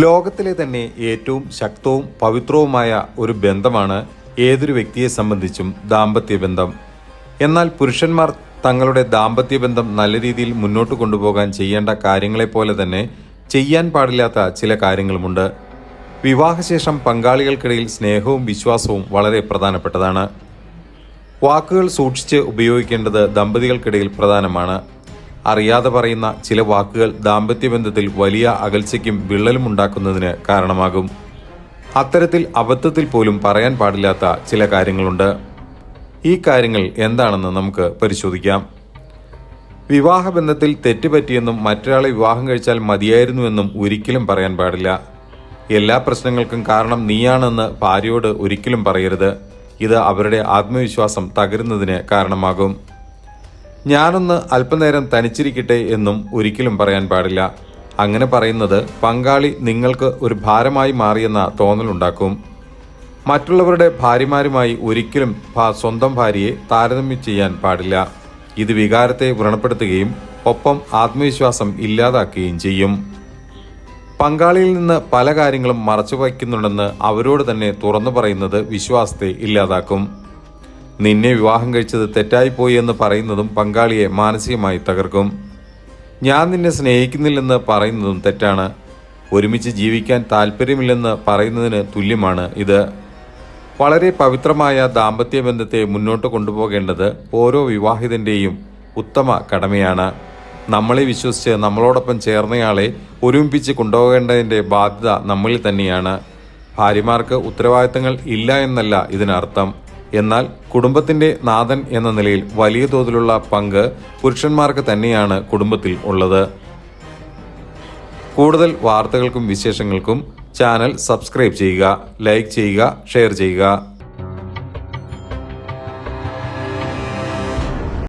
ലോകത്തിലെ തന്നെ ഏറ്റവും ശക്തവും പവിത്രവുമായ ഒരു ബന്ധമാണ് ഏതൊരു വ്യക്തിയെ സംബന്ധിച്ചും ദാമ്പത്യ ബന്ധം. എന്നാൽ പുരുഷന്മാർ തങ്ങളുടെ ദാമ്പത്യ ബന്ധം നല്ല രീതിയിൽ മുന്നോട്ട് കൊണ്ടുപോകാൻ ചെയ്യേണ്ട കാര്യങ്ങളെപ്പോലെ തന്നെ ചെയ്യാൻ പാടില്ലാത്ത ചില കാര്യങ്ങളുമുണ്ട്. വിവാഹശേഷം പങ്കാളികൾക്കിടയിൽ സ്നേഹവും വിശ്വാസവും വളരെ പ്രധാനപ്പെട്ടതാണ്. വാക്കുകൾ സൂക്ഷിച്ച് ഉപയോഗിക്കേണ്ടത് ദമ്പതികൾക്കിടയിൽ പ്രധാനമാണ്. അറിയാതെ പറയുന്ന ചില വാക്കുകൾ ദാമ്പത്യബന്ധത്തിൽ വലിയ അകൽച്ചയ്ക്കും വിള്ളലും ഉണ്ടാക്കുന്നതിന് കാരണമാകും. അത്തരത്തിൽ അബദ്ധത്തിൽ പോലും പറയാൻ പാടില്ലാത്ത ചില കാര്യങ്ങളുണ്ട്. ഈ കാര്യങ്ങൾ എന്താണെന്ന് നമുക്ക് പരിശോധിക്കാം. വിവാഹബന്ധത്തിൽ തെറ്റുപറ്റിയെന്നും മറ്റൊരാളെ വിവാഹം കഴിച്ചാൽ മതിയായിരുന്നുവെന്നും ഒരിക്കലും പറയാൻ പാടില്ല. എല്ലാ പ്രശ്നങ്ങൾക്കും കാരണം നീയാണെന്ന് ഭാര്യയോട് ഒരിക്കലും പറയരുത്. ഇത് അവരുടെ ആത്മവിശ്വാസം തകരുന്നതിന് കാരണമാകും. ഞാനൊന്ന് അല്പനേരം തനിച്ചിരിക്കട്ടെ എന്നും ഒരിക്കലും പറയാൻ പാടില്ല. അങ്ങനെ പറയുന്നത് പങ്കാളി നിങ്ങൾക്ക് ഒരു ഭാരമായി മാറിയെന്ന തോന്നലുണ്ടാക്കും. മറ്റുള്ളവരുടെ ഭാര്യമാരുമായി ഒരിക്കലും സ്വന്തം ഭാര്യയെ താരതമ്യം ചെയ്യാൻ പാടില്ല. ഇത് വികാരത്തെ വ്രണപ്പെടുത്തുകയും ഒപ്പം ആത്മവിശ്വാസം ഇല്ലാതാക്കുകയും ചെയ്യും. പങ്കാളിയിൽ നിന്ന് പല കാര്യങ്ങളും മറച്ചു വയ്ക്കുന്നുണ്ടെന്ന് അവരോട് തന്നെ തുറന്നു പറയുന്നത് വിശ്വാസത്തെ ഇല്ലാതാക്കും. നിന്നെ വിവാഹം കഴിച്ചത് തെറ്റായിപ്പോയി എന്ന് പറയുന്നതും പങ്കാളിയെ മാനസികമായി തകർക്കും. ഞാൻ നിന്നെ സ്നേഹിക്കുന്നില്ലെന്ന് പറയുന്നതും തെറ്റാണ്. ഒരുമിച്ച് ജീവിക്കാൻ താല്പര്യമില്ലെന്ന് പറയുന്നതിന് തുല്യമാണ് ഇത്. വളരെ പവിത്രമായ ദാമ്പത്യ ബന്ധത്തെ മുന്നോട്ട് കൊണ്ടുപോകേണ്ടത് ഓരോ വിവാഹിതൻ്റെയും ഉത്തമ കടമയാണ്. നമ്മളെ വിശ്വസിച്ച് നമ്മളോടൊപ്പം ചേർന്നയാളെ ഒരുമിപ്പിച്ച് കൊണ്ടുപോകേണ്ടതിൻ്റെ ബാധ്യത നമ്മളിൽ തന്നെയാണ്. ഭാര്യമാർക്ക് ഉത്തരവാദിത്തങ്ങൾ ഇല്ല എന്നല്ല ഇതിനർത്ഥം. എന്നാൽ കുടുംബത്തിൻ്റെ നാഥൻ എന്ന നിലയിൽ വലിയ തോതിലുള്ള പങ്ക് പുരുഷന്മാർക്ക് തന്നെയാണ് കുടുംബത്തിൽ ഉള്ളത്. കൂടുതൽ വാർത്തകൾക്കും വിശേഷങ്ങൾക്കും ചാനൽ സബ്സ്ക്രൈബ് ചെയ്യുക, ലൈക്ക് ചെയ്യുക, ഷെയർ ചെയ്യുക.